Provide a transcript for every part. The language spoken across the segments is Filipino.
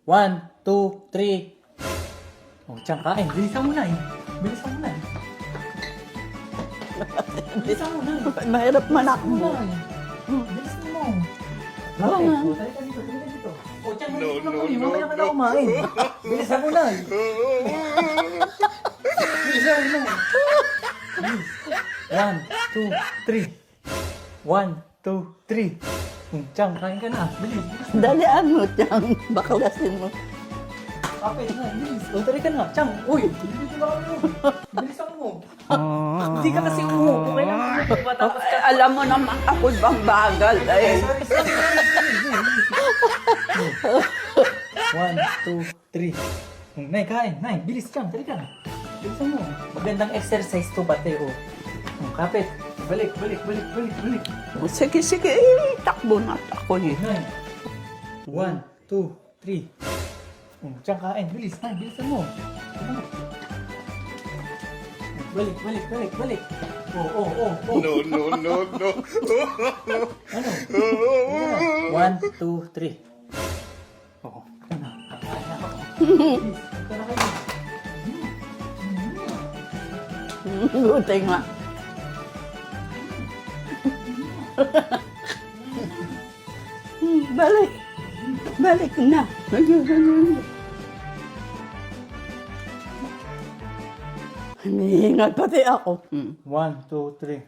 1, 2, 3. Oh, tiyang kain. Bilisan mo na eh. Bilisan mo na eh. Bilisan mo na eh. Mahirap Bilisan mo manakbo. na eh. Bilisan mo. Oo Okay. nga. Oh, talika dito, talika dito. Oh, tiyang bilisan mo na kami. Mamaya ka na kumain. Bilisan mo na eh. Bilisan mo na. 1, 2, 3. 1, 2, 3. Tiyang, kain ka na. Bilis, bilis. Dalian mo, Tiyang. Baklasin mo. Kapit na, bilis. O, tari ka na. Tiyang, uy, bilis na ako. Bilisan mo. Hindi ka kasi umupo. Kailangan mo pa. Tapos ka. Alam mo naman ako bang bagal eh. Sorry, sorry. 1, 2, 3. Nay, kain. Nay, bilis Tiyang. Tari ka na. Bilisan mo. Magandang exercise to, bate. O, kapit. Balik, balik, balik, balik, balik. Sige, sige. Eh, takbo na ako eh. Nay. 1, 2, 3. Tiyang kain. Bilis. Nay, bilisan mo. Balik, balik, balik, balik. Oh. No. Ano? 1, 2, 3. Oo. Ano? Kakain na ako. Please, ito na kayo. Buti nga. Balik. Balik na. Hinihingal pati ako. 1, 2, 3.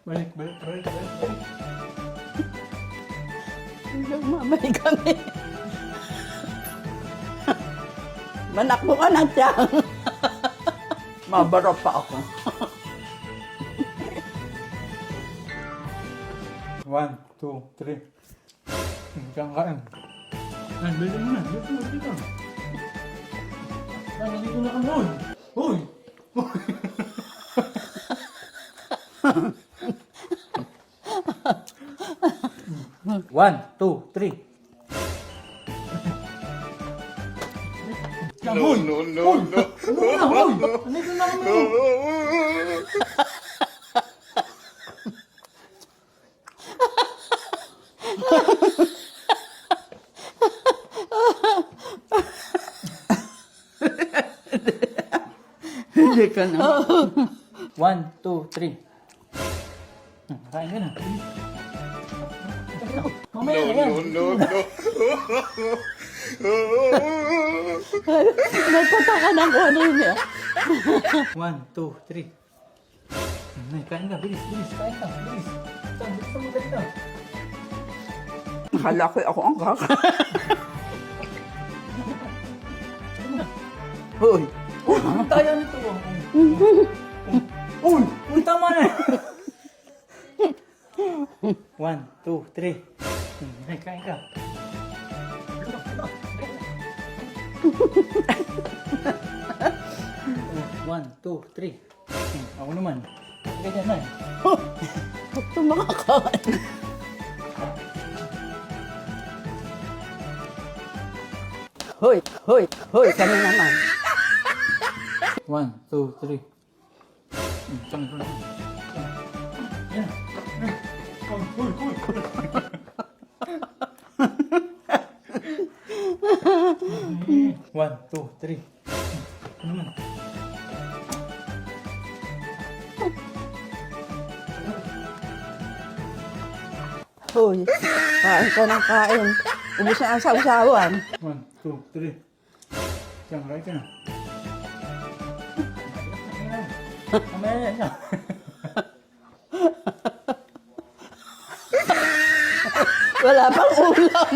Balik, balik, balik, balik, balik. Mamay kami. Manakbo ka na, Tiyang. Mabaro pa ako. 1, 2, 3. Tiyang kain. Ay, bilisan mo na. Bilisan mo, bilisan. Ay, nandito na kami. Uy! Uy! 1, 2, 3. No. Nandito na kami. Hindi ka na. 1, 2, 3. Kain ka na. Mamaya na yan. No. Nagpataka ng kung ano yun eh. 1, 2, 3. Nay, kain ka. Bilis, bilis. Kain ka. Bilis. Bilis mo dali ka. Akala ko ako ang kaka. Hoy. Uy, tayo nito. Uy, tama na. 1, 2, 3. Nay, kain ka. 1, 2, 3. Ako naman. Ganyan na. Ito makakain. Hoy, kami naman. 1, 2, 3. Tama ko na. Yan. Uy. 1, 2, 3. Ano naman? Hoy, kain ka ng kain. Ubus na ang sausawan. 1, 2, 3. Diyan, kain ka na. Mamaya na. Wala pang ulam.